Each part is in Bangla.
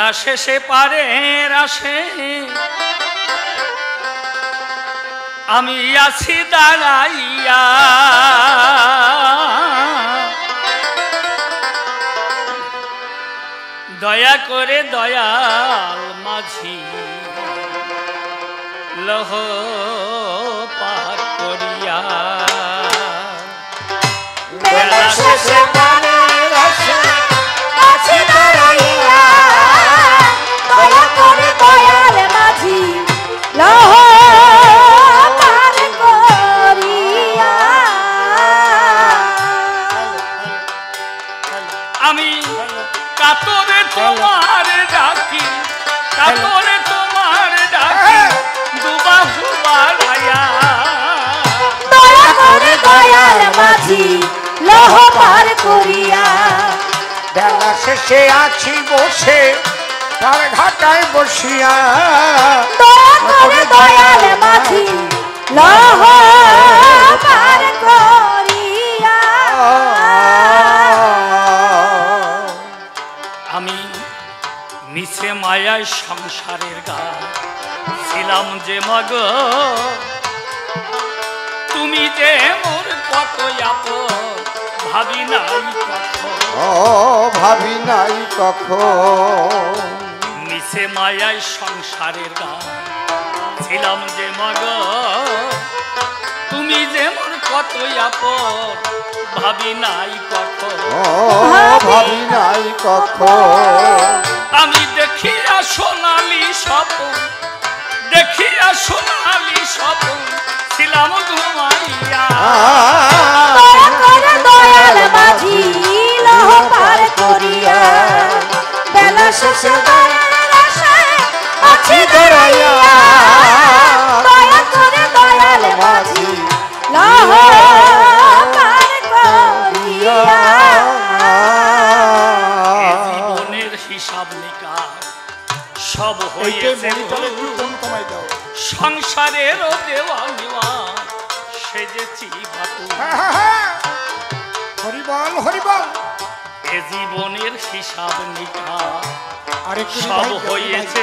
বেলা শেষে পারের আসে আমি আছি দাঁড়াইয়া দয়া করে দয়াল মাঝি লহ পার করিয়া বেলা শেষে পারের আসে আছি দাঁড়াইয়া দয়া করে দয়াল মাঝি লহ পার করিয়া আমি কাতরে তোমার ডাকি কাতরে তোমার ডাকি দুবাহু বাড়াইয়া দয়া করে দয়াল মাঝি লহ পার করিয়া বেলা শেষে আছি বসে তার ঘাটায় বসিয়া দয়া করে দয়াল মাঝি লহ পার করিয়া আমি নিচে মায়ায় সংসারের গা ছিলাম যে মগ তুমি যে মোর কত আপন ভাবি নাই কখন ও ভাবি নাই কখন নিচে মায়ায় সংসারের গা ছিলাম যে মগ তুমি যে মোর কত আপন ভাবি নাই কখন ভাবি নাই কখন আমি দেখিয়া সোনালি স্বপন দেখিয়া সোনালি স্বপন ছিলাম ঘুমাইয়া দয়া করে দয়াল মাঝি লহ পার করিয়া বেলা শেষে দয়াল আসে আছি দাঁড়াইয়া দয়া করে দয়াল মাঝি লহ পার করিয়া জীবনের হিসাব নিকাশ সব হয়েছে সংসারেরও দেওয়া নেওয়া সেজেছি বাতু হরিবল হরিবল এ জীবনের হিসাব নিকাশ সব হয়েছে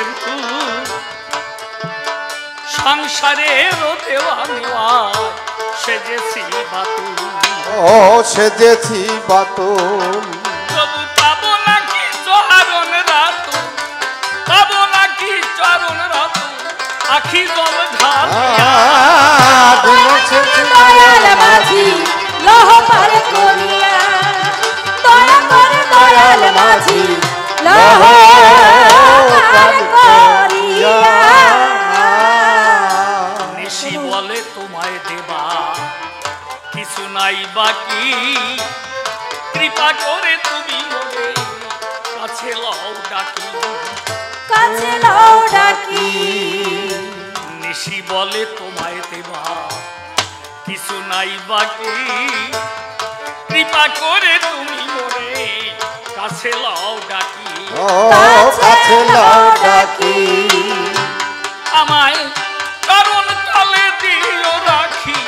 সংসারেরও দেওয়া নেওয়া সেজেছি বাতু ও সেজেছি বাতুল তবু পাবো নাকি চরণ রাতু পাবো নাকি চরণ রাতু আখি জল ঢালিয়া দয়াল মাঝি লহ পার করিয়া দয়া করে দয়াল মাঝি লহ পার করিয়া নিশি বলে তোমায় দেবা কিছু নাই বাকি কৃপা করে তুমি মোরে কাছে লও ডাকি কাছে লও ডাকি নিশি বলে তোমায় দেবা কিছু নাই বাকি কৃপা করে তুমি মোরে কাছে লও ডাকি ও কাছে লাও ডাকি আমায় চরণ তলে দিও রাখি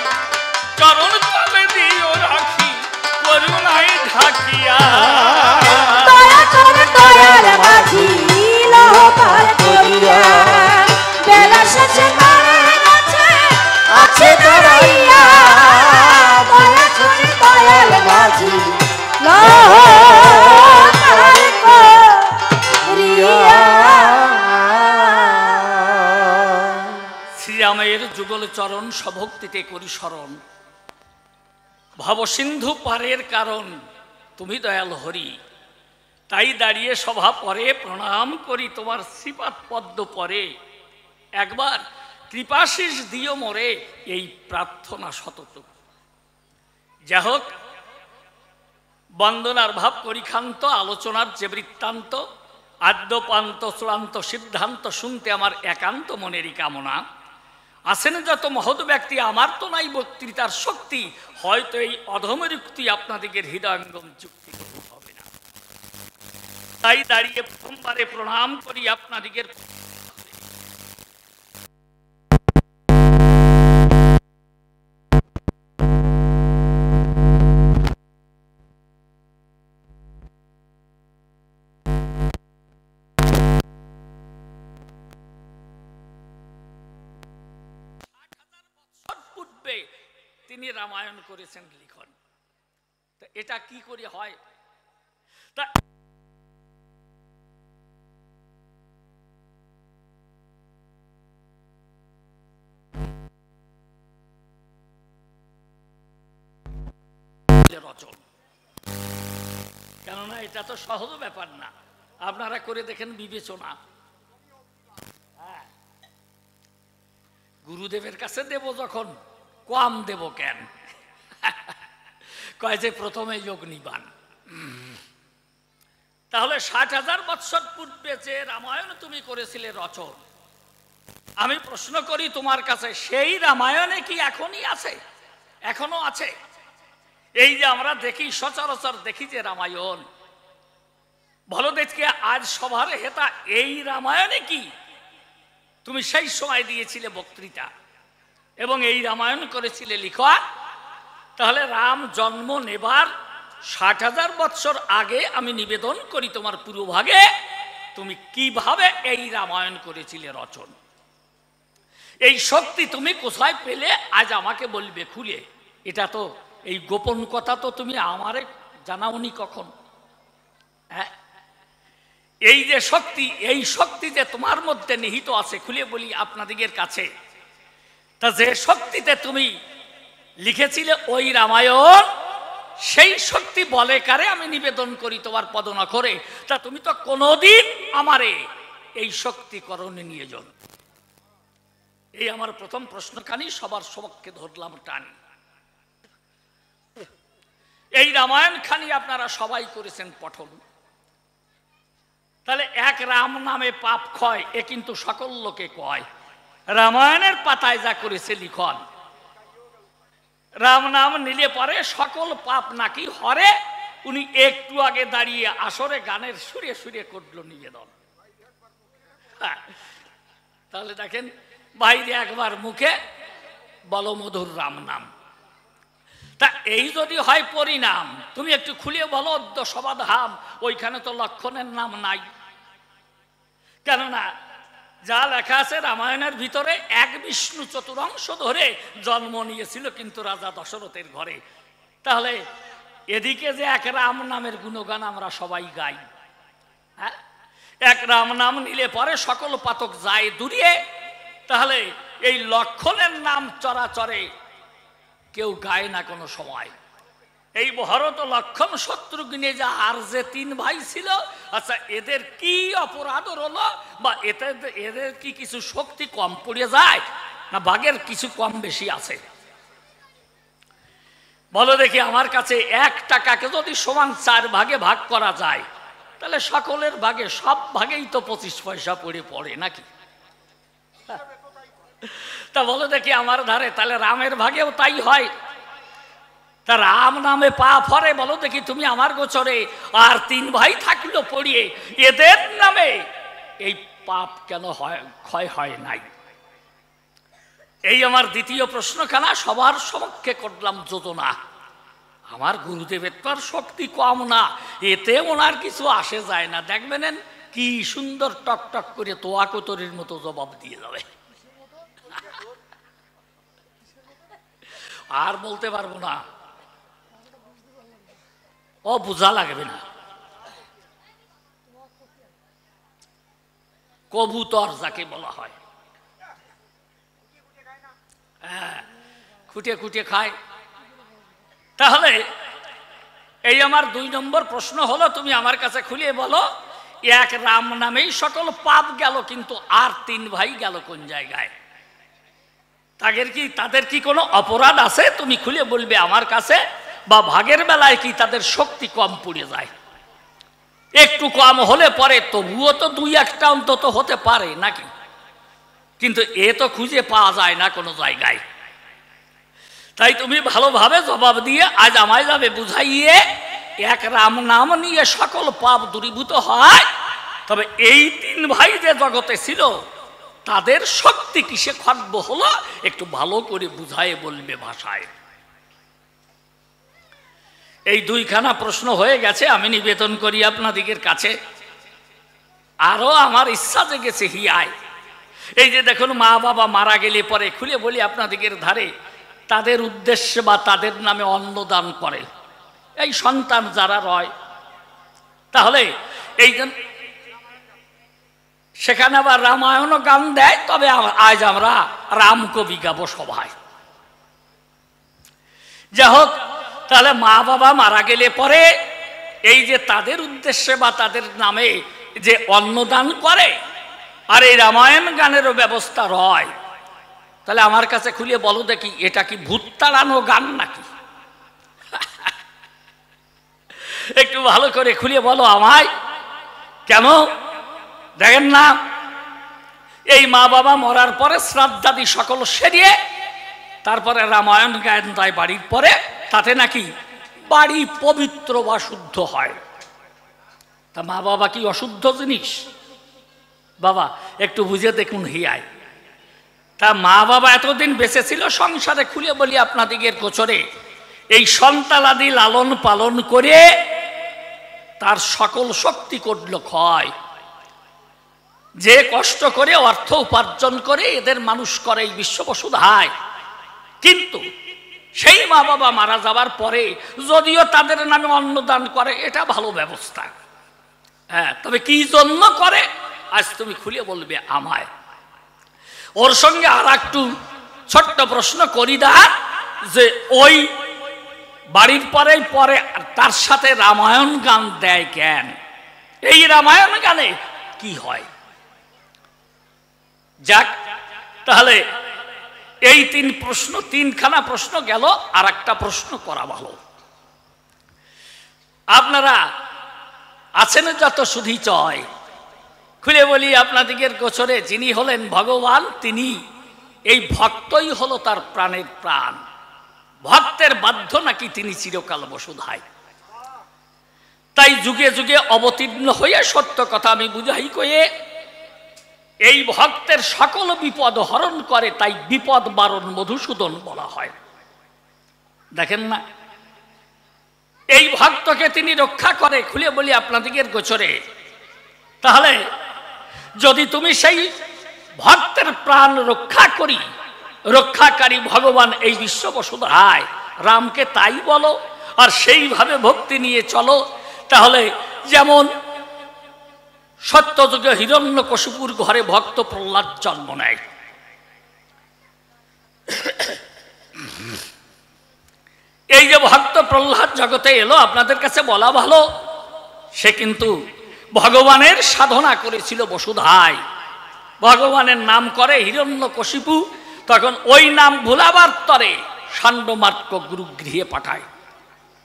চরণ তলে দিও রাখি করুণাই ঢাকিয়া দয়া করে দয়াল মাঝি লহ পার করিয়া বেলা শেষে পারের কাছে আছে দাঁড়াইয়া দয়া করে দয়াল মাঝি লহ পার করিয়া শ্রীরামের যুগল চরণ সভক্তিতে করি স্মরণ ভবসিন্ধু পারের কারণ তুমি দয়াল হরি তাই দাঁড়িয়ে সভা পরে প্রণাম করি তোমার শ্রীপাদ পদ্ম পরে একবার কৃপাশিস দিও মোরে এই প্রার্থনা সতত যাই হোক বন্দনার ভাব পরিখান্ত আলোচনার যে বৃত্তান্ত আদ্যপান্ত চূড়ান্ত সিদ্ধান্ত শুনতে আমার একান্ত মনেরই কামনা আছেন যত মহৎ ব্যক্তি আমার তো নাই বক্তৃতার শক্তি হয়তো এই অধমের উক্তি আপনাদিগের হৃদয়ঙ্গম যুক্তি হবে না তাই দাঁড়িয়ে প্রথমবারে প্রণাম করি আপনাদিগের তিনি রামায়ণ করেছেন লিখন। তা এটা কি করে হয়? তা রচন, কেননা এটা তো সহজ ব্যাপার না। আপনারা করে দেখেন বিবেচনা। গুরুদেবের কাছে দেব যখন, কম দেব কেন? কয় যে প্রথমে যোগ নিবান। তাহলে 60,000 বৎসর পূর্বে যে রামায়ণ তুমি করেছিলে রচন, আমি প্রশ্ন করি তোমার কাছে, সেই রামায়ণে কি এখনই আছে? এখনো আছে? এই যে আমরা দেখি, সচরাচর দেখি যে রামায়ণ, ভালো দেখে আজ সবার হেতা এই রামায়ণে কি তুমি সেই সময় দিয়েছিলে বক্তৃতা এবং এই রামায়ণ করেছিলে লিখন। তাহলে রাম জন্ম নেবার 60,000 বৎসর আগে আমি নিবেদন করি তোমার পূর্বভাগে, তুমি কিভাবে এই রামায়ণ করেছিলে রচন? এই শক্তি তুমি কোথায় পেলে আজ আমাকে বলবে খুলে? এটা তো এই গোপন কথা তো তুমি আমারে জানাওনি কখন। হ্যাঁ, এই যে শক্তি, এই শক্তি যে তোমার মধ্যে নিহিত আছে, খুলে বলি আপনাদের কাছে, তা যে শক্তিতে তুমি লিখেছিলে ওই রামায়ণ, সেই শক্তি বলে কারে আমি নিবেদন করি তোমার পদনখরে। তা তুমি তো কোনোদিন আমারে এই শক্তি করণে নিয়ে যাও। এই আমার প্রথম প্রশ্নখানি সবার সমক্ষে ধরলাম টানি। এই রামায়ণ খানি আপনারা সবাই করেছেন পঠন। তাহলে এক রাম নামে পাপ ক্ষয়, এ কিন্তু সকল লোকে কয়। রামায়ণের পাতায় যা করেছে লিখন, রাম নাম নিলে পরে সকল পাপ নাকি হরে। উনি একটু আগে দাঁড়িয়ে আসরে গানের সুরে সুরে করল নিবেদন। তাহলে দেখেন, বাইরে একবার মুখে বলো মধুর রাম নাম। তা এই যদি হয় পরিণাম, তুমি একটু খুলে বলো অদ্য সবাধাম, ওইখানে তো লক্ষণের নাম নাই। কেননা যা লেখা আছে রামায়ণের ভিতরে, এক বিষ্ণু চতুরংশ ধরে জন্ম নিয়েছিল কিন্তু রাজা দশরথের ঘরে। তাহলে এদিকে যে এক রাম নামের গুণগান আমরা সবাই গাই, হ্যাঁ, এক রাম নাম নিলে পরে সকল পাতক যায় দূরিয়ে। তাহলে এই লক্ষণের নাম চরাচরে কেউ গায় না কোনো সময়। এই ভরত লক্ষণ শত্রুঘ্নে যা আর যে 3 ভাই ছিল, আচ্ছা এদের কি অপরাধ হলো? বা এদের কি কিছু শক্তি কম পড়ে যায় না বাঘের কিছু কম বেশি আছে? বলো দেখি, আমার কাছে 1 টাকাকে যদি সমান 4 ভাগে ভাগ করা যায়, তাহলে সকলের ভাগে, সব ভাগেই তো 25 পয়সা পড়ে নাকি? তা বলো দেখি আমার ধারে, তাহলে রামের ভাগেও তাই হয়। তা রাম নামে পাপ হরে, বলো দেখি তুমি আমার গোচরে। আর 3 ভাই থাকলো পড়িয়ে, এদের নামে এই পাপ কেন ক্ষয় হয় নাই? এই আমার দ্বিতীয় প্রশ্নখানা সবার সমক্ষে করলাম যোজনা। আমার গুরুদেবের তো আর শক্তি কম না, এতে ওনার কিছু আসে যায় না। দেখবেন কি সুন্দর টক টক করে তোয়া কোতরের মতো জবাব দিয়ে যাবে। আর বলতে পারবো না, ও বোঝা লাগবে না। কবুতর যাকে বলা হয়, হ্যাঁ, খুঁটে খুঁটে খায়। তাহলে এই আমার 2 নম্বর প্রশ্ন হলো, তুমি আমার কাছে খুলে বলো, এক রাম নামেই সকল পাপ গেল, কিন্তু আর 3 ভাই গেল কোন জায়গায়? তাদের কি কোনো অপরাধ আছে? তুমি খুলে বলবে আমার কাছে। বা ভাগের বেলায় কি তাদের শক্তি কম পড়ে যায়? একটু কম হলে পরে তবুও তো 2-1টা অন্তত হতে পারে নাকি? কিন্তু এ তো খুঁজে পাওয়া যায় না কোনো জায়গায়। তাই তুমি ভালোভাবে জবাব দিয়ে আজ আমায় যাবে বুঝাইয়ে, এক রাম নাম নিয়ে সকল পাপ দূরীভূত হয়। তবে এই 3 ভাই যে জগতে ছিল, তাদের শক্তি কিসে খর্ব হলো, একটু ভালো করে বুঝায় বলবে ভাষায়। এই 2খানা প্রশ্ন হয়ে গেছে, আমি নিবেদন করি আপনাদের কাছে। আরো আমার ইচ্ছা জেগেছে হিয়ায়। এই যে দেখুন, মা বাবা মারা গেলে পরে খুলে বলি আপনাদের ধারে, তাদের উদ্দেশ্যে বা তাদের নামে অন্নদান করে, এই সন্তান যারা রয়, তাহলে এই জন্য সেখানে আবার রামায়ণও গান দেয়। তবে আজ আমরা রামকবি গাবো সভায়। যাই হোক, তাহলে মা বাবা মারা গেলে পরে এই যে তাদের উদ্দেশ্যে বা তাদের নামে যে অন্নদান করে আর এই রামায়ণ গানেরও ব্যবস্থা রয়, তাহলে আমার কাছে খুলে বলো দেখি, এটা কি ভূত তাড়ানো গান নাকি? একটু ভালো করে খুলে বলো আমায়। কেন দেখেন না, এই মা বাবা মরার পরে শ্রাদ্ধাদি সকল সেরিয়ে তারপরে রামায়ণ গায়ন দেয় বাড়ির পরে, তাতে নাকি বাড়ি পবিত্র বা শুদ্ধ হয়। তা মা বাবা কি অশুদ্ধ জিনিস? বাবা একটু বুঝে দেখুন হিয়ায়। তা মা বাবা এতদিন বেঁচে ছিল সংসারে, খুলে বলি আপনাদিগের গোচরে, এই সন্তানাদি লালন পালন করে তার সকল শক্তি করল ক্ষয়। যে কষ্ট করে অর্থ উপার্জন করে এদের মানুষ করে এই বিশ্ববসুধায়, কিন্তু সেই মা বাবা মারা যাবার পরে যদিও তাদের নামে অন্নদান করে, এটা ভালো ব্যবস্থা। হ্যাঁ, তবে কি জন্য করে আজ তুমি খুলে বলবে আমায়। ওর সঙ্গে আর একটু ছোট্ট প্রশ্ন করি না, যে ওই বাড়ির পরে পরে তার সাথে রামায়ণ গান দেয় কেন? এই রামায়ণ গানে কি হয়? যাক, তাহলে এই তিনখানা প্রশ্ন গেল। আর একটা প্রশ্ন করা ভালো। আপনারা আছেন যত সুধী চয়, খুলে বলি আপনাদিগের গোচরে যিনি হলেন ভগবান, তিনি এই ভক্তই হলো তার প্রাণের প্রাণ। ভক্তের বাধ্য নাকি তিনি চিরকাল বসুধায়। তাই যুগে যুগে অবতীর্ণ হয়ে সত্য কথা আমি বুঝাই কয়ে এই ভক্তের সকল বিপদ হরণ করে, তাই বিপদ বারণ মধুসূদন বলা হয়। দেখেন না, এই ভক্তকে তিনি রক্ষা করে, খুলে বলি আপনাদিগের গোচরে। তাহলে যদি তুমি সেই ভক্তের প্রাণ রক্ষাকারী ভগবান এই বিশ্ববসুধায় রামকে তাই বলো আর সেইভাবে ভক্তি নিয়ে চলো, তাহলে যেমন সত্যযুগে হিরণ্যকশিপুর ঘরে ভক্ত প্রহ্লাদ জন্ম নেয়। এই যে ভক্ত প্রহ্লাদ জগতে এলো, আপনাদের কাছে বলা ভালো, সে কিন্তু ভগবানের সাধনা করেছিল বসুধায়। ভগবানের নাম করে হিরণ্যকশিপু, তখন ওই নাম ভুলাবার তরে ষাণ্ডমার্ক গুরুগৃহে পাঠায়।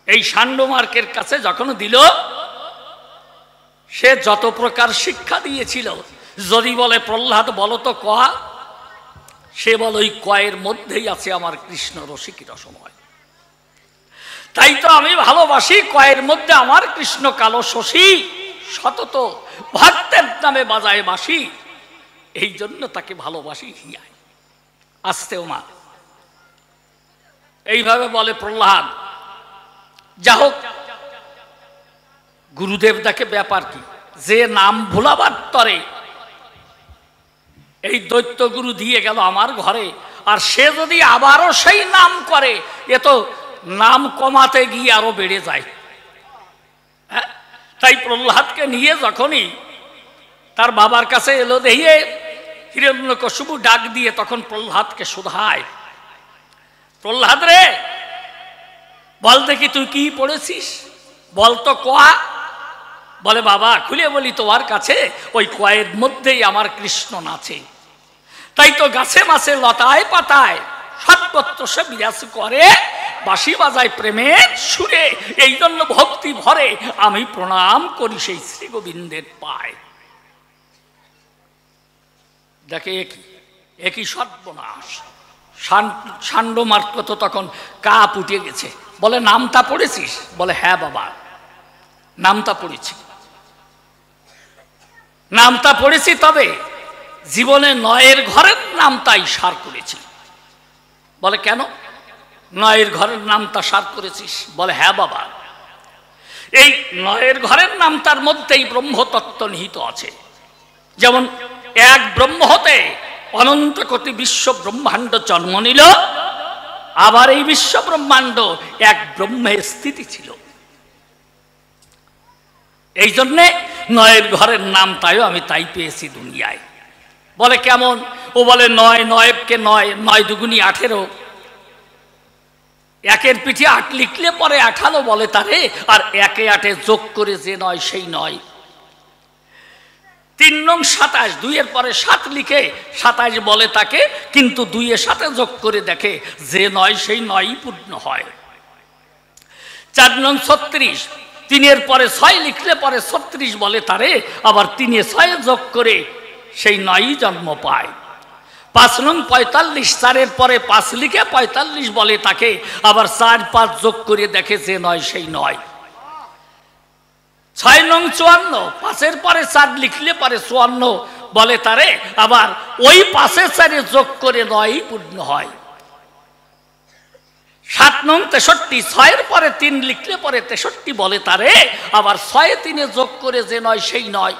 এই ষাণ্ডমার্কের কাছে যখন দিল, সে যত প্রকার শিক্ষা দিয়েছিল, যদি বলে প্রহ্লাদ বলো তো ক, সে বল ওই কয়ের মধ্যেই আছে আমার কৃষ্ণ রসিক রসময়। তাই তো আমি ভালোবাসি, কয়ের মধ্যে আমার কৃষ্ণ কালো শশী, সতত ভক্তের নামে বাজায় বাসি, এই জন্য তাকে ভালোবাসি হিয়ায়। আসতেও মা এইভাবে বলে প্রহ্লাদ। যা হোক, গুরুদেব দেখে ব্যাপার কি, যে নাম ভোলাবার তরে এই দৈত্য গুরু দিয়ে গেল আমার ঘরে, আর সে যদি আবারও সেই নাম করে, এ তো নাম কমাতে গিয়ে আরো বেড়ে যায়। হ্যাঁ, তাই প্রহ্লাদকে নিয়ে যখনই তার বাবার কাছে এলো, দেখিয়ে হিরণ্যকশিপু ডাক দিয়ে তখন প্রহ্লাদকে শোধায়, প্রহ্লাদ রে, বল দেখি তুই কি পড়েছিস, বল তো কোয়া। বলে বাবা খুলে বলি, তোমার কাছে ওই কয়ের মধ্যেই আমার কৃষ্ণ নাচে, তাই তো গাছে মাছে লতায় পাতায় সর্বত্র সে বিরাজ করে, বাঁশি বাজায় প্রেমের সুরে, এই জন্য ভক্তি ভরে আমি প্রণাম করি সেই শ্রী গোবিন্দের পায়। দেখে একই সর্বনাশ। ষাণ্ডমার্ক তো তখন কাপ উঠে গেছে। বলে নামটা পড়েছিস? বলে হ্যাঁ বাবা, নামটা পড়েছি, নামটা পড়েছি, তবে জীবনে নয়ের ঘরের নামটাই সার করেছি। বলে কেন নয়ের ঘরের নামটা সার করেছিস? বলে হ্যাঁ বাবা, এই নয়ের ঘরের নামটার মধ্যেই ব্রহ্মতত্ত্ব নিহিত আছে। যেমন এক ব্রহ্ম হতে অনন্ত কোটি বিশ্ব ব্রহ্মাণ্ড জন্ম নিল, আবার এই বিশ্ব ব্রহ্মাণ্ড এক ব্রহ্মের স্থিতি ছিল। এই জন্যে নয়ের ঘরের নাম তাইও আমি তাই পেয়েছি দুনিয়ায়। বলে কেমন? ও বলে নয়, নয়কে নয়, 9 দুগুনি 18, একের পিঠে 8 লিখলে পরে 18 বলে তারে, আর 1 8 যোগ করে যে নয় সেই নয়। 3 নং 27, 2-এর পরে 7 লিখে 27 বলে তাকে, কিন্তু 2-এর সাথে যোগ করে দেখে যে নয় সেই নয়ই পূর্ণ হয়। 4 নং 36, 3-এর পরে 6 লিখলে পরে 36 বলে তারে, আবার 3-এ 6 যোগ করে সেই নয়ই জন্ম পায়। 5 নং 45, 4-এর পরে 5 লিখে 45 বলে তাকে, আবার 4 5 যোগ করে দেখে যে নয় সেই নয়। 6 নং 54, 5-এর পরে 4 লিখলে পরে 54 বলে তারে, আবার ওই 5-এ 4-এ যোগ করে নয়ই পূর্ণ হয়। 7 নং 63, 6-এর পরে 3 লিখলে পরে 63 বলে তারে, আবার 6-এ 3-এ যোগ করে যে নয় সেই নয়।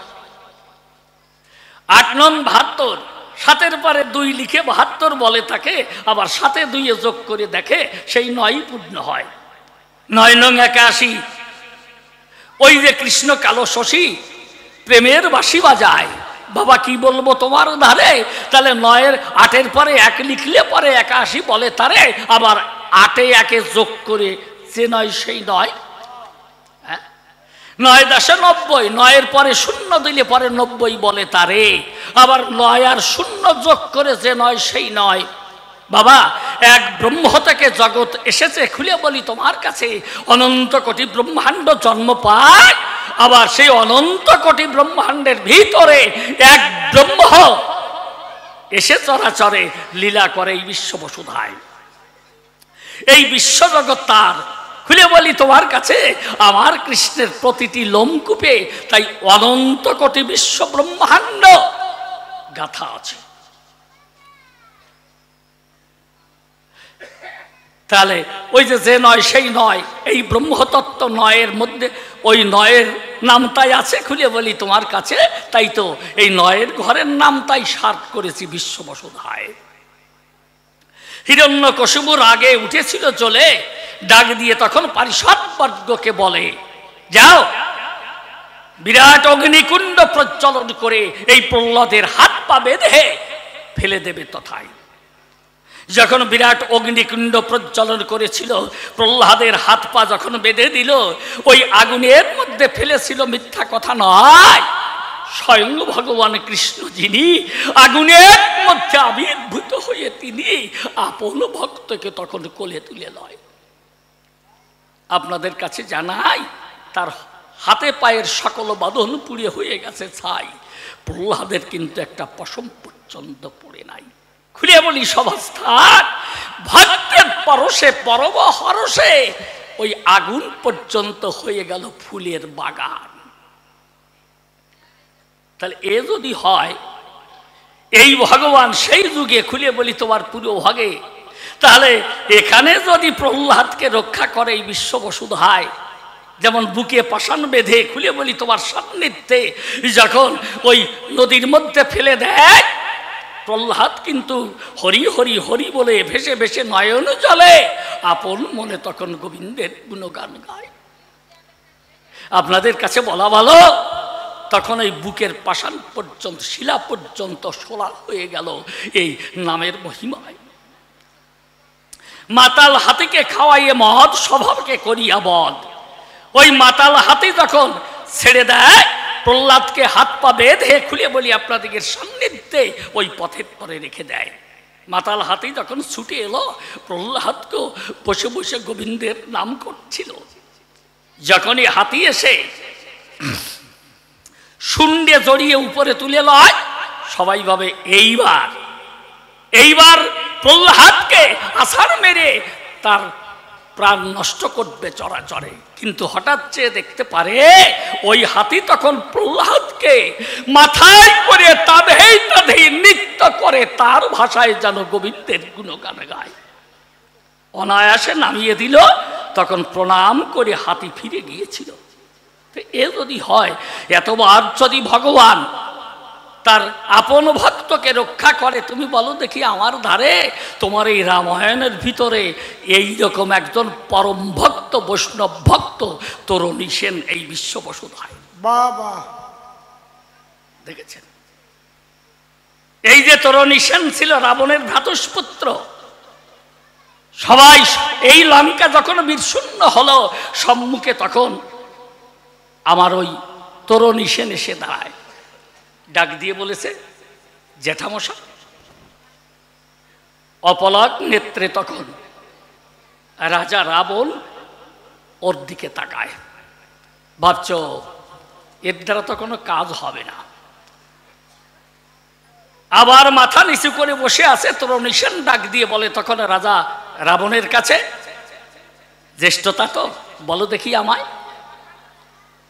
8 নং 72, 7-এর পরে 2 লিখে 72 বলে তাকে, আবার 7-এ 2-এ যোগ করে দেখে সেই নয়ই পূর্ণ হয়। 9 নং 81, ওই যে কৃষ্ণ কালো শশী প্রেমের বাঁশি বাজায়, বাবা কি বলবো তোমার ধারে, তাহলে 9-এর 8-এর পরে 1 লিখলে পরে 81 বলে তারে, আবার 8-এ 1-এ যোগ করে যে নয় সেই নয়। 9 10 90, 9-এর পরে 0 দিলে পরে 90 বলে তারে, আবার 9 আর 0 যোগ করে যে নয় সেই নয়। বাবা এক ব্রহ্ম থেকে জগৎ এসেছে, খুলে বলি তোমার কাছে, অনন্ত কোটি ব্রহ্মাণ্ড জন্ম পায়, আবার সেই অনন্ত কোটি ব্রহ্মাণ্ডের ভিতরে এক ব্রহ্ম এসে চরাচরে লীলা করে এই বিশ্ব বসুধায়। এই বিশ্বজগৎ তার, খুলে বলি তোমার কাছে, আমার কৃষ্ণের প্রতিটি লোমকূপে তাই অনন্ত কোটি বিশ্ব ব্রহ্মাণ্ড গাথা আছে। তাহলে ওই যে নয় সেই নয়, এই ব্রহ্মতত্ত্ব 9-এর মধ্যে ওই 9-এর নামটাই আছে, খুলে বলি তোমার কাছে, তাই তো এই 9-এর ঘরের নামটাই সার্থ করেছি বিশ্ব বসুধায়। হিরণ্যকশিপুর আগে উঠেছিল চলে, ডাক দিয়ে তখন পারিষদ বর্গকে বলে, যাও বিরাট অগ্নিকুণ্ড প্রজ্বলন করে এই প্রহ্লাদের হাত পা বেঁধে ফেলে দেবে তথায়। যখন বিরাট অগ্নিকুণ্ড প্রজ্বলন করেছিল, প্রহ্লাদের হাত পা যখন বেঁধে দিল, ওই আগুনের মধ্যে ফেলেছিল মিথ্যা কথা নয়, স্বয়ং ভগবান কৃষ্ণ, যিনি আগুনের মধ্যে আবির্ভূত হয়ে তিনি আপন ভক্তকে তখন কোলে তুলে লয়। আপনাদের কাছে জানাই, তার হাতে পায়ের সকল বাঁধন পুড়ে হয়ে গেছে ছাই, প্রহ্লাদের কিন্তু একটা পশম পর্যন্ত পড়ে নাই। খুলে বলি সভাস্থান, ভক্তের পরশে পরম হরসে ওই আগুন পর্যন্ত হয়ে গেল ফুলের বাগান। তাহলে এ যদি হয়, এই ভগবান সেই যুগে, খুলে বলি তোমার পুরো ভাগে, তাহলে এখানে যদি প্রহ্লাদকে রক্ষা করে এই বিশ্ব বসুধায়, যেমন বুকে পাষাণ বেঁধে, খুলে বলি তোমার সান্নিধ্যে যখন ওই নদীর মধ্যে ফেলে দেয়, প্রহ্লাদ কিন্তু হরি হরি হরি বলে ভেসে ভেসে নয়ন জলে আপন মনে তখন গোবিন্দের গুণগান গায়। আপনাদের কাছে বলা ভালো, তখন এই বুকের পাষাণ পর্যন্ত, শিলা পর্যন্ত সোলা হয়ে গেল এই নামের মহিমায়। মাতাল হাতিকে খাওয়াইয়ে মহৎ স্বভাবকে করিয়া বধ, ওই মাতাল হাতি যখন ছেড়ে দেয় প্রহ্লাদকে হাত পা বেঁধে, খুলে বলি আপনাদের সান্নিধ্যে ওই পথের পরে রেখে দেয়। মাতাল হাতি যখন ছুটে এলো, প্রহ্লাদকে বসে বসে গোবিন্দের নাম করছিল। যখনই হাতি এসে শুন্ডে জড়িয়ে উপরে তুলে লয়, সবাই ভাবে এইবার প্রহ্লাদকে আছাড় মেরে তার প্রাণ নষ্ট করবে চরাচরে। কিন্তু হঠাৎ চেয়ে দেখতে পারে ওই হাতি তখন প্রহ্লাদকে মাথায় করে তাধেই নৃত্য করে তার ভাষায় যেন গোবিন্দের গুণগান গায়। অনায়াসে নামিয়ে দিল, তখন প্রণাম করে হাতি ফিরে গিয়েছিল। এ যদি হয়, এতবার যদি ভগবান তার আপন ভক্তকে রক্ষা করে। তুমি বলো দেখি আমার ধারে তোমার এই রামায়ণের ভিতরে এই রকম একজন পরম ভক্ত বৈষ্ণব ভক্ত তরুণী সেন এই বিশ্ববসুধায় বাবা দেখেছেন? এই যে তরুণী সেন ছিল রাবণের ভ্রাতুষ্পুত্র, সবাই এই লঙ্কা যখন বীরশূন্য হলো সম্মুখে, তখন আমার ওই তরুণী সেন এসে দাঁড়ায়, ডাক দিয়ে বলেছে, জ্যাঠামশাই। অপলক নেত্রে তখন রাজা রাবণ ওর দিকে তাকায়, ভাবছ এর দ্বারা তো কোনো কাজ হবে না। আবার মাথা নিচু করে বসে আছে তরুণী সেন, ডাক দিয়ে বলে তখন রাজা রাবণের কাছে, জ্যেষ্ঠতা তো বলো দেখি আমায়,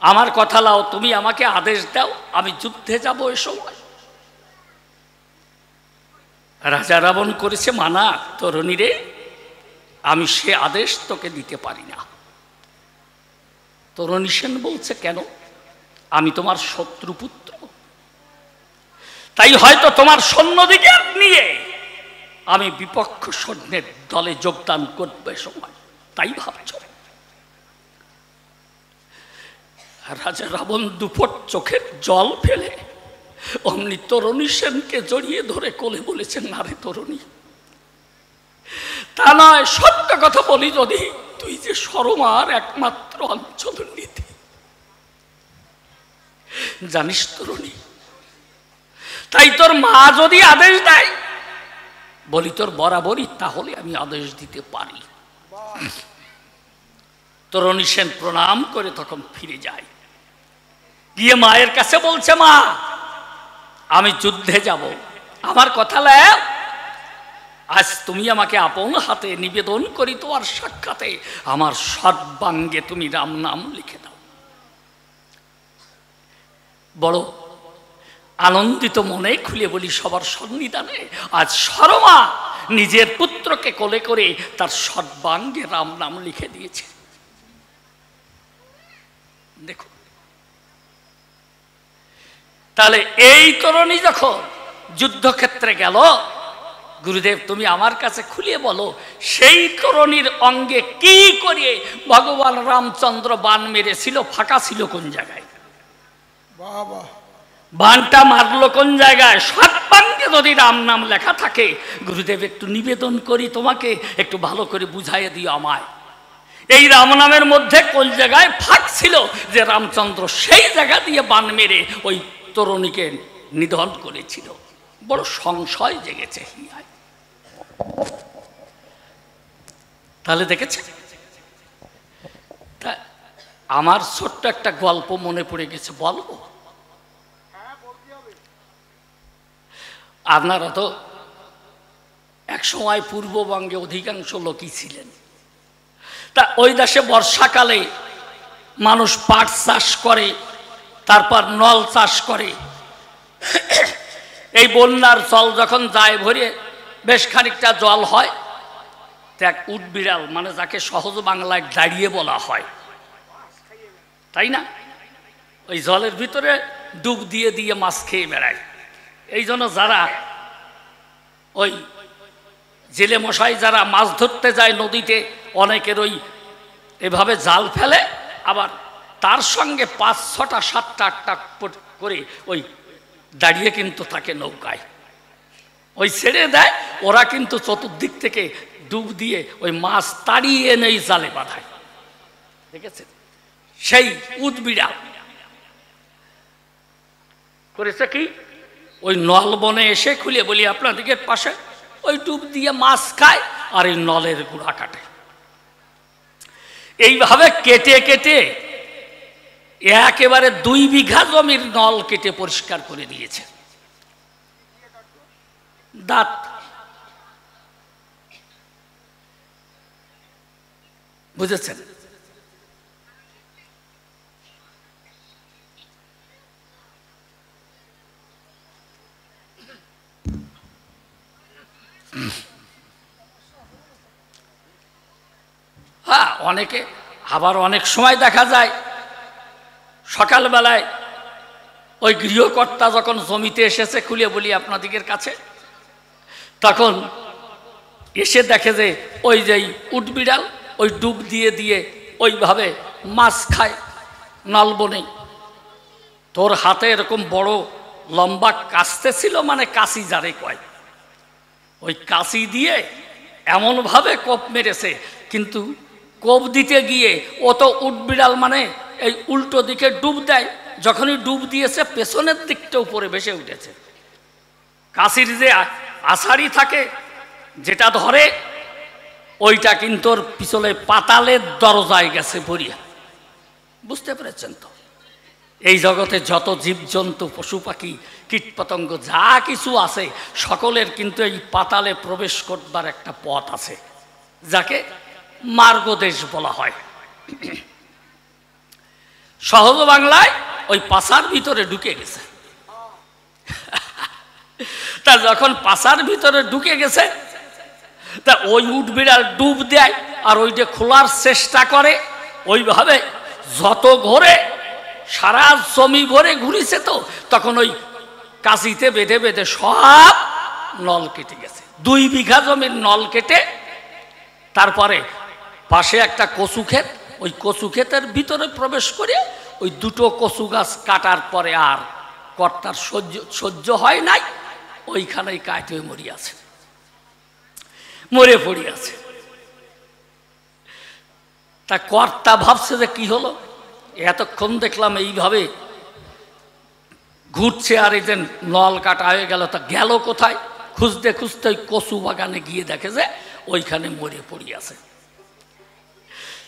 আমার কথা লাও, তুমি আমাকে আদেশ দাও, আমি যুদ্ধে যাব এ সময়। রাজা রাবণ করেছে মানা, তরুণী রে আমি সে আদেশ তোকে দিতে পারি না। তরুণী সেন বলছে, কেন? আমি তোমার শত্রুপুত্র, তাই হয়তো তোমার সৈন্যদিকে নিয়ে আমি বিপক্ষ সৈন্যের দলে যোগদান করবে সময়, তাই ভাবছ? রাজা রাবণ দুফোট চোখের জল ফেলে অমনি তরুণী সেনকে জড়িয়ে ধরে কোলে বলেছেন, না রে তরুণী, তা নয়, সত্য কথা বলি যদি, তুই যে সরমার একমাত্র অঞ্চল নীতি, জানিস তরুণী, তাই তোর মা যদি আদেশ দেয় বলি তোর বরাবরই, তাহলে আমি আদেশ দিতে পারি। তরুণী সেন প্রণাম করে তখন ফিরে যায়, গিয়ে মায়ের কাছে বলছে, মা আমি যুদ্ধে যাব, আমার কথা লাও, আজ তুমি আমাকে আপন হাতে নিবেদন করি তোমার সাক্ষাতে আমার সর্বাঙ্গে তুমি রাম নাম লিখে দাও। বড় আনন্দিত মনে খুলে বলি সবার সন্নিধানে, আজ সরমা নিজের পুত্রকে কোলে করে তার সর্বাঙ্গে রাম নাম লিখে দিয়েছে। দেখো তাহলে এই তরুণী যখন যুদ্ধক্ষেত্রে গেল, গুরুদেব তুমি আমার কাছে খুলিয়ে বলো, সেই তরুণীর অঙ্গে কি করে ভগবান রামচন্দ্র বাণ মেরেছিল, ফাঁকা ছিল কোন জায়গায়, বাবা বাণটা মারলো কোন জায়গায়? সর্বাঙ্গে যদি রাম নাম লেখা থাকে, গুরুদেব একটু নিবেদন করি তোমাকে, একটু ভালো করে বুঝাইয়ে দিও আমায়, এই রাম নামের মধ্যে কোন জায়গায় ফাঁক ছিল যে রামচন্দ্র সেই জায়গা দিয়ে বাণ মেরে ওই তরুণীকে নিধন করেছিল। বড় সংশয় জেগেছে হিয়ায়। তাহলে দেখেছে, তা আমার ছোট্ট একটা গল্প মনে পড়ে গেছে, বলবো? আপনারা তো এক সময় পূর্ববঙ্গে অধিকাংশ লোকই ছিলেন, তা ওই দেশে বর্ষাকালে মানুষ পাট চাষ করে, তারপর নল চাষ করে। এই বন্যার জল যখন যায় ভরে বেশ খানিকটা জল হয়, দেখ উটবিড়াল, মানে যাকে সহজ বাংলায় দাঁড়িয়ে বলা হয়, তাই না, ওই জলের ভিতরে ডুব দিয়ে দিয়ে মাছ খেয়ে বেড়ায়। এই জন্য যারা ওই জেলে মশাই যারা মাছ ধরতে যায় নদীতে, অনেকের ওই এভাবে জাল ফেলে, আবার তার সঙ্গে ৫, ৬টা, ৭টা, ৮টা করে ওই দাঁড়িয়ে কিন্তু তাকে নৌকায় ওই ছেড়ে দেয়, ওরা কিন্তু চতুর্দিক থেকে ডুব দিয়ে ওই মাছ তাড়িয়ে এনে জালে বাঁধায়। দেখেছেন? সেই উদবিড়াল করেছে কি, ওই নল বনে এসে, খুলে বলি আপনাদেরকে পাশে, ওই ডুব দিয়ে মাছ খায় আর এই নলের গুড়া কাটে। এইভাবে কেটে কেটে একেবারে 2 বিঘা জমির নল কেটে পরিষ্কার করে দিয়েছে। দাঁত বুঝেছেন? হ্যাঁ, অনেকে আবার অনেক সময় দেখা যায় সকালবেলায় ওই গৃহকর্তা যখন জমিতে এসেছে, খুলে বলি আপনাদিগের কাছে, তখন এসে দেখে যে ওই যে উটবিড়াল ওই ডুব দিয়ে দিয়ে ওইভাবে মাছ খায় নলবনে। তোর হাতে এরকম বড় লম্বা কাস্তে ছিল, মানে কাশি যারে কয়, ওই কাশি দিয়ে এমনভাবে কোপ মেরেছে, কিন্তু কোপ দিতে গিয়ে ও তো উটবিড়াল মানে এই উল্টো দিকে ডুব দেয়, যখনই ডুব দিয়েছে পেছনের দিকটা উপরে ভেসে উঠেছে। কাশির যে আষাঢ়ি থাকে যেটা ধরে, ওইটা কিন্তু ওর পিছলে পাতালের দরজায় গেছে ভরিয়া। বুঝতে পেরেছেন তো? এই জগতে যত জীবজন্তু, পশু পাখি, কীটপতঙ্গ যা কিছু আছে, সকলের কিন্তু এই পাতালে প্রবেশ করবার একটা পথ আছে, যাকে মার্গদেশ বলা হয়। সহজ বাংলায় ওই পাছার ভিতরে ঢুকে গেছে। তা যখন পাছার ভিতরে ঢুকে গেছে, তা ওই উটবিড়াল ডুব দেয় আর ওইটা খোলার চেষ্টা করে। ওইভাবে যত ঘরে সারা জমি ঘরে ঘুরিছে, তো তখন ওই কাশিতে বেঁধে বেঁধে সব নল কেটে গেছে। 2 বিঘা জমির নল কেটে, তারপরে পাশে একটা কচু ক্ষেত, ওই কচু ক্ষেতের ভিতরে প্রবেশ করে ওই 2টো কচু গাছ কাটার পরে আর কর্তার সহ্য হয় নাই, ওইখানেই কাটে মরিয়াছে, মরে পড়িয়াছে। তা কর্তা ভাবছে যে কি হলো, এতক্ষণ দেখলাম এইভাবে ঘুরছে আর এই যে নল কাটা হয়ে গেল, তা গেল কোথায়? খুঁজতে খুঁজতে ওই কচু বাগানে গিয়ে দেখে যে ওইখানে মরে পড়িয়াছে।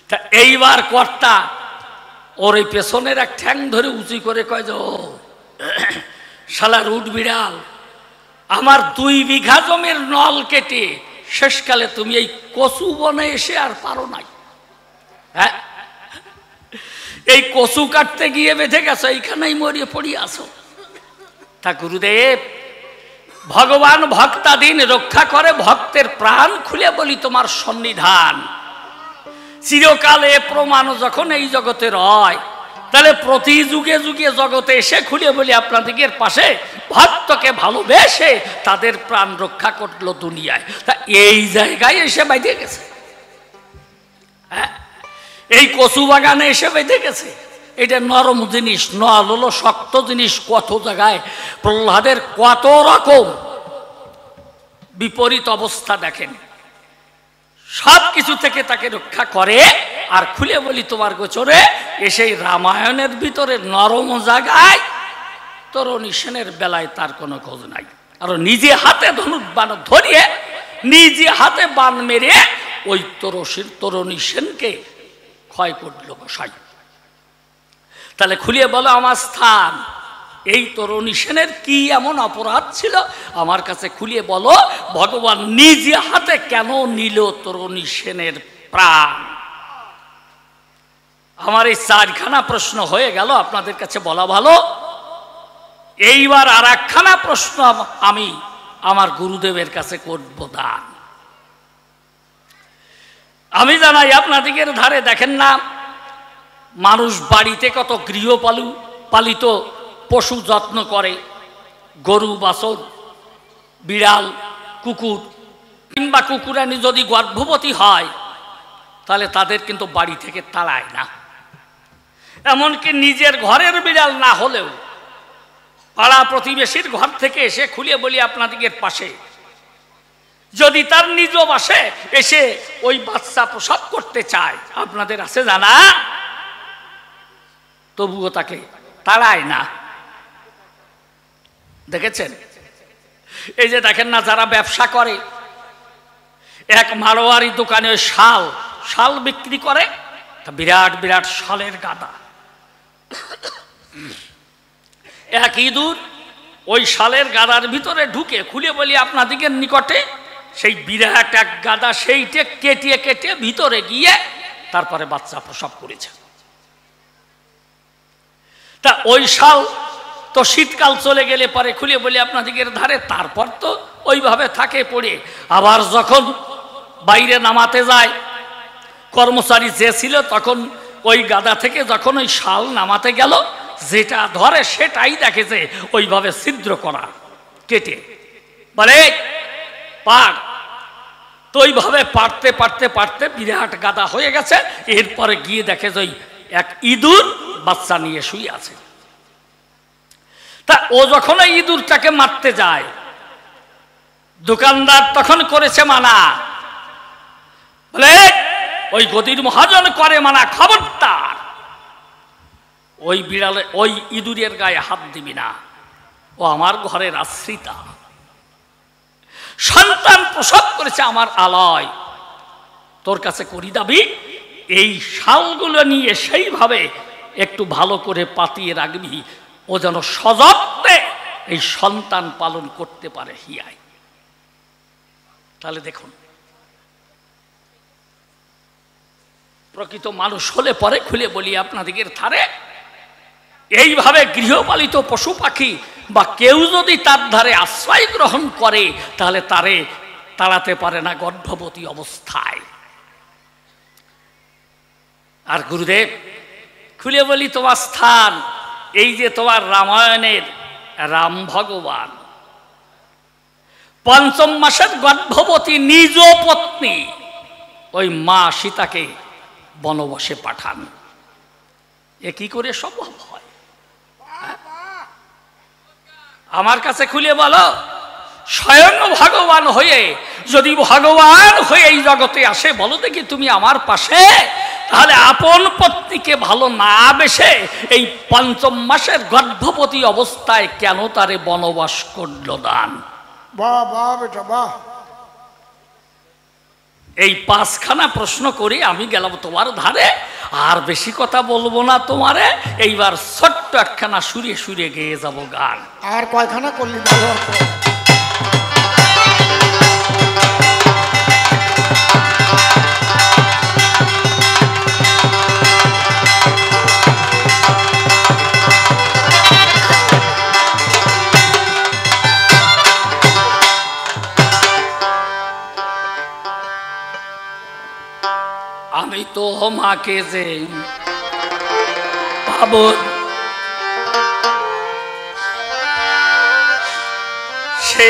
তা এইবার কর্তা ওর এই পেছনের এক ঠ্যাং ধরে উঁচু করে কয় যে, ও শালার উটবিড়াল, আমার 2 বিঘা জমির নল কেটে শেষকালে তুমি এই কচু বনে এসে আর পারো নাই। হ্যাঁ, এই কচু কাটতে গিয়ে বেঁধে গেছো, এইখানেই মরিয়ে পড়ি আসো। তা গুরুদেব, ভগবান ভক্তাধীন রক্ষা করে, ভক্তের প্রাণ খুলে বলি তোমার সন্নিধান। চিরকালে প্রমাণ যখন এই জগতে রয়, তাহলে প্রতি যুগে যুগে জগতে এসে খুলে বলি আপনাদিগের পাশে ভক্তকে ভালোবেসে তাদের প্রাণ রক্ষা করলো দুনিয়ায়। তা এই জায়গায় এসে বেঁধে গেছে, হ্যাঁ, এই কচু বাগানে এসে বেঁধে গেছে। এটা নরম জিনিস, নল হলো শক্ত জিনিস। কত জায়গায় প্রহ্লাদের কত রকম বিপরীত অবস্থা দেখেন, সব কিছু থেকে তাকে রক্ষা করে। আর খুলে বলি তোমার গোচরে এসে রামায়ণের ভিতরে নরম জায়গায় তরুণী সেনের বেলায় তার কোনো খোঁজ নাই। আর নিজে হাতে ধনুর্বাণ ধরিয়ে, নিজে হাতে বান মেরে ওই তরুণী সেনকে ক্ষয় করল গোসাই। তাহলে খুলিয়ে বলো আমার স্থান, এই তরুণী সেনের কি এমন অপরাধ ছিল আমার কাছে খুলিয়ে বলো। ভগবান নিজে হাতে কেন নিল তরুণী সেনের প্রাণ? আমার এই 4খানা প্রশ্ন হয়ে গেল, আপনাদের কাছে বলা ভালো। এইবার আর 1খানা প্রশ্ন আমি আমার গুরুদেবের কাছে করব দান। আমি জানাই আপনাদিগের ধারে দেখেন না, মানুষ বাড়িতে কত গৃহপালিত পশু যত্ন করে, গরু, বাছর, বিড়াল, কুকুর, কিংবা কুকুরানি যদি গর্ভবতী হয় তাহলে তাদের কিন্তু বাড়ি থেকে তাড়ায় না। এমনকি নিজের ঘরের বিড়াল না হলেও পাড়া প্রতিবেশীর ঘর থেকে এসে খুলে বলি আপনাদিগের পাশে যদি তার নিজ বাসে এসে ওই বাচ্চা প্রসব করতে চায়, আপনাদের আছে জানা, তবুও তাকে তাড়ায় না। দেখেছেন? এই যে দেখেন না, যারা ব্যবসা করে, এক মারোয়ারি দোকানে ওই শাল বিক্রি করে, বিরাট বিরাট শালের গাদা। এক ইঁদুর ওই শালের গাদার ভিতরে ঢুকে খুলে বলি আপনাদিগের নিকটে সেই বিরাট এক গাদা, সেইটা কেটে কেটে ভিতরে গিয়ে তারপরে বাচ্চা প্রসব করেছে। তা ওই শাল তো শীতকাল চলে গেলে পরে খুলে বলি আপনাদিগের ধারে, তারপর তো ওইভাবে থাকে পড়ে। আবার যখন বাইরে নামাতে যায়, কর্মচারী যে ছিল তখন ওই গাদা থেকে যখন ওই শাল নামাতে গেল, যেটা ধরে সেটাই দেখে যে ওইভাবে ছিদ্র করা কেটে বলে পার। তো ওইভাবে পারতে পারতে পারতে বিরাট গাদা হয়ে গেছে। এরপরে গিয়ে দেখে যে এক ইঁদুর বাচ্চা নিয়ে শুয়ে আছে। তা ও যখন এই ইঁদুরটাকে মারতে যায়, দোকানদার তখন করেছে মানা, বলে ওই গদির মহাজন করে মানা, খবরদার ওই বিড়ালে ওই ইঁদুরের গায়ে হাত দিবি না, ও আমার ঘরের আশ্রিতা, সন্তান প্রসব করেছে আমার আলয়, তোর কাছে করি দাবি এই শালগুলো নিয়ে সেইভাবে একটু ভালো করে পাতিয়ে রাখবি, ও যেন সযত্নে এই সন্তান পালন করতে পারে হিয়ায়। তাহলে দেখুন, প্রকৃত মানুষ হলে পরে খুলে বলি আপনাদের ধারে এইভাবে গৃহপালিত পশু পাখি বা কেউ যদি তার ধারে আশ্রয় গ্রহণ করে তাহলে তারে তাড়াতে পারে না গর্ভবতী অবস্থায়। আর গুরুদেব খুলে বলি তোমার স্থান, এই যে তোমার রামায়ণের রাম ভগবান পঞ্চম মাসের গর্ভবতী নিজ পত্নী ওই মা সীতাকে বনবাসে পাঠান। এ কি করে সম্ভব হয়? আমার কাছে খুলে বলো, স্বয়ং ভগবান হয়ে যদি ভগবান হয়ে এই জগতে আসে, বলো দেখি তুমি আমার পাশে, তাহলে আপন পত্নীকে ভালো না বেসে এই পঞ্চম মাসের গর্ভবতী অবস্থায় কেন তারে বনবাস করল দান? বাহ বাহ বেটা বাহ। এই পাঁচখানা প্রশ্ন করি আমি গেলাম তোমার ধারে, আর বেশি কথা বলবো না তোমারে। এইবার ছোট্ট একখানা সুরে সুরে গেয়ে যাব গান। আর কয়খানা করলি ভালো হতো। আমি তো মাকে যে পাবো সে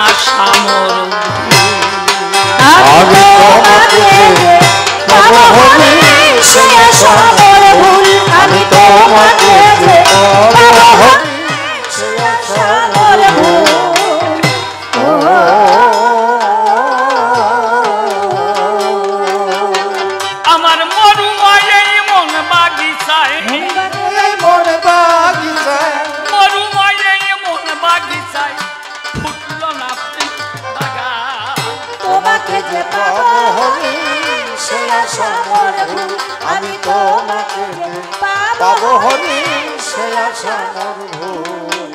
আশা মোর, আমি তোমাকে পাবো হরি সে আশা মোর ভুল, আমি তোমাকে পাবো হরি সে আশা মোর ভুল। আমার মরুময় এই মন বাগিচায়, মরুময় এই মন বাগিচায় ফুটল না বাগান, তোমাকে যে পাবো হরি সে আশা মোর ভুল, আমি তোমাকে পাবো হরি সে আশা মোর ভুল।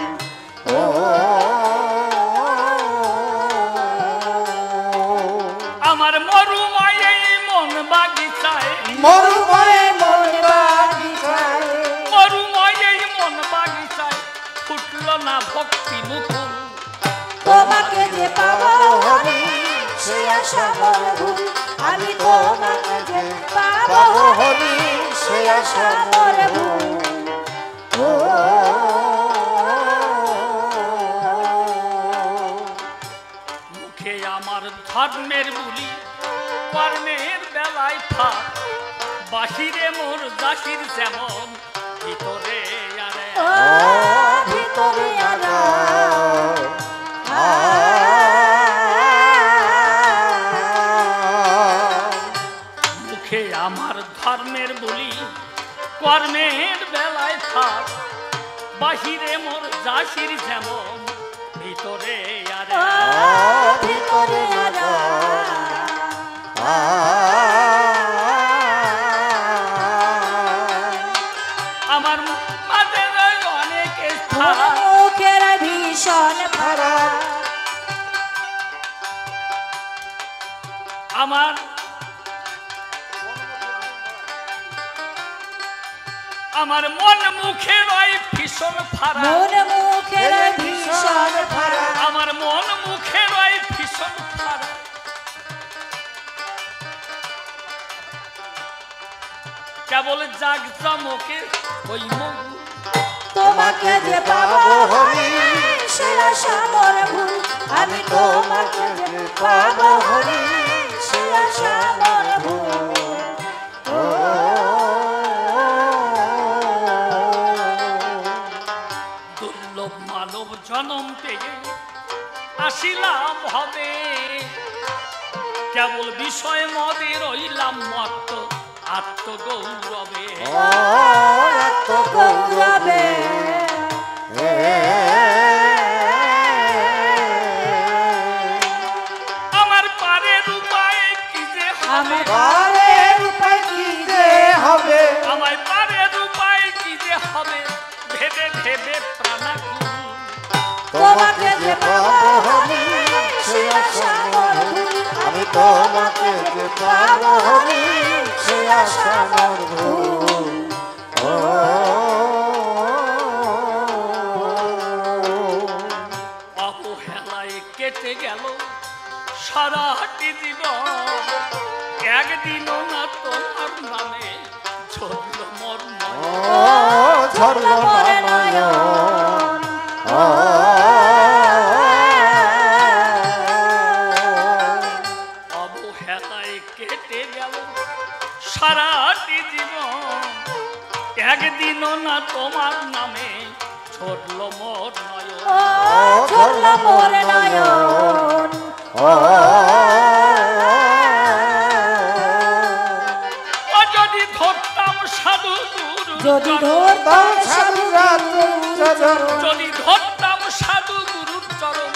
আমার মরুময় এই মন বাগিচায়, মরুময় মন বাগিচায়, মরুময় এই মন বাগিচায় ফুটল না ভক্তি মুকুল, তোমাকে যে পাবো হরি সে আশা মোর ভুল, আমি তোমাকে যে পাবো হরি সে আশা মোর ভুল। মুখে আমার ধর্মের বুলি, কর্মের বেলায় ফাঁক, বাহিরে মোর জাতির যেমন ভিতরে আরে, ও ভিতরে আলো মুখে আমার ধর্মের বুলি, কর্মের বেলায় থাক, বাহিরে মোর জাতির যেমন ভিতরে আরে, ভিতরে আলো আমার মাঝে অনেক স্থান, মুখের ভীষণ ভরা, আমার আমার মন মুখে রয় ভীষণ ফারা, মন মুখের ভীষণ ভরা, আমার মন মুখে রয় ভীষণ ফারা, কেবল জাগ জমকে ওই মুখ তোমাকে যে পাবো হরি সে আশা মোর ভুল আমি তোমাকে যে পাবো হরি সে আশা মোর ভুল দুর্লভ মানব জনম পেয়ে আসিলাম হবে কেবল বিষয় মদে রইলাম মত্ত আত্মগৌরবে আত্মগৌরবে আমার পারের উপায় কি যে হবে পারের উপায় কি যে হবে আমায় পারের উপায় কি যে হবে ভেবে ভেবে প্রাণাকুল তোমাকে যে পাবো হরি সে আশা মোর ভুল আমি তোমাকে যে পাবো হরি সে আশা মোর ভুল অবহেলায় কেটে গেল সারাটি জীবন একদিনও না তোমার নামে ঝরল মর্ম ঝরল মোর নয়ন অবহেলায় কেটে গেল সারাটি জীবন একদিনও না তোমার নামে ঝরল মোর নয়ন ঝরল মোর নয়ন ও যদি ধরতাম সাধু গুরু যদি ধরতাম সাধুরাত যদি ধরতাম সাধু গুরুর চরণ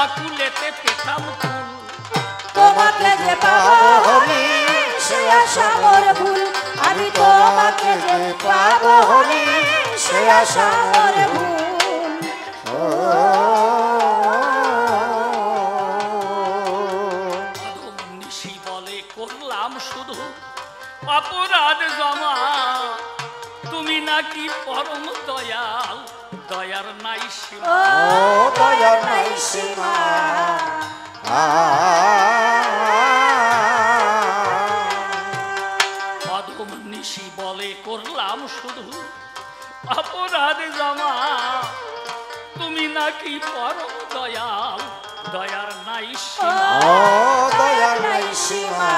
অকুলেতে পেতাম ফুল তোমাকে যে পাবো হরি সে আশা মোর ভুল আমি তোমাকে যে পাবো হরি সে আশা মোর ভুল অধম নিশি বলে করলাম শুধু অপরাধ জমা তুমি নাকি পরম দয়াল দয়ার নাই সীমা ও দয়ার নাই সীমা অধম নিশি বলে করলাম শুধু অপরাধ জমা তুমি নাকি পরম দয়াল দয়ার নাই সীমা ও দয়ার নাই সীমা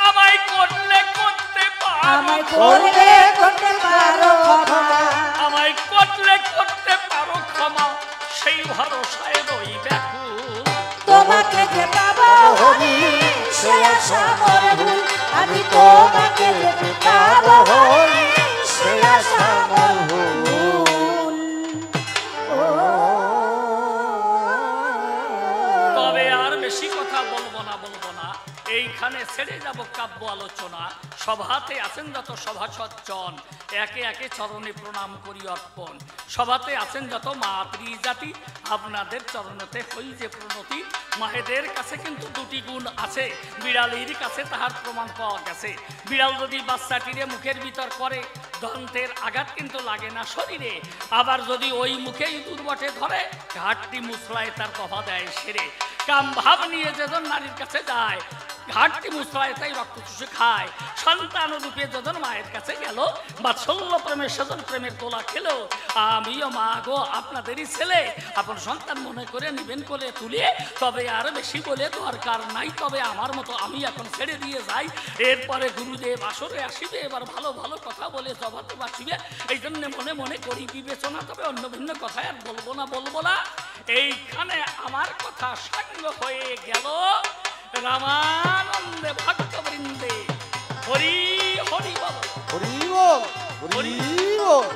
আমায় করলে করতে পারো আমায় করলে করতে পারো ক্ষমা আমায় করলে করতে পারো ক্ষমা সেই ভরসায় রই ব্যাকুল তোমাকে যে পাবো হরি সে আশা মোর ভুল আমি তোমাকে যে পাবো হরি সে আশা মোর ভুল তবে আর বেশি কথা বলবো না এইখানে ছেড়ে যাব কাব্য আলোচনা। সভাতে আছেন যত সভাসজ্জন একে একে চরণে প্রণাম করি অর্পণ। সভাতে আছেন যত মাতৃ জাতি আপনাদের চরণেতে হই যে প্রণতি। মায়েদের কাছে কিন্তু দুটি গুণ আছে, বিড়ালির কাছে তাহার প্রমাণ পাওয়া গেছে। বিড়াল যদি বাচ্চাটিরে মুখের ভিতর করে দন্তের আঘাত কিন্তু লাগে না শরীরে, আবার যদি ওই মুখে ইঁদুর বটে ধরে ঘাটটি মুসলায় তার কফা দেয় সেরে। কাম ভাব নিয়ে যেজন নারীর কাছে যায় ঘাটটি মুসলায় তাই রক্ত চুষে খায়। সন্তান রূপে যজন মায়ের কাছে গেল বাৎসল্য প্রেমের সেজন প্রেমের তোলা খেলো। আমিও মা গো আপনাদেরই ছেলে, আপন সন্তান মনে করে নিবেন কোলে তুলে। তবে আর বেশি বলে দরকার নাই, তবে আমার মতো আমি এখন ছেড়ে দিয়ে যাই। এরপরে গুরুদেব আসরে আসিবে, এবার ভালো ভালো কথা বলে জবাতে বাঁচিবে। এই জন্য মনে মনে করি বিবেচনা, তবে অন্য ভিন্ন কথা আর বলবো না। এইখানে আমার কথা সাঙ্গ হয়ে গেল রামানন্দে ভক্তবৃন্দে। হরি হরি বল, হরি বল, হরি বল।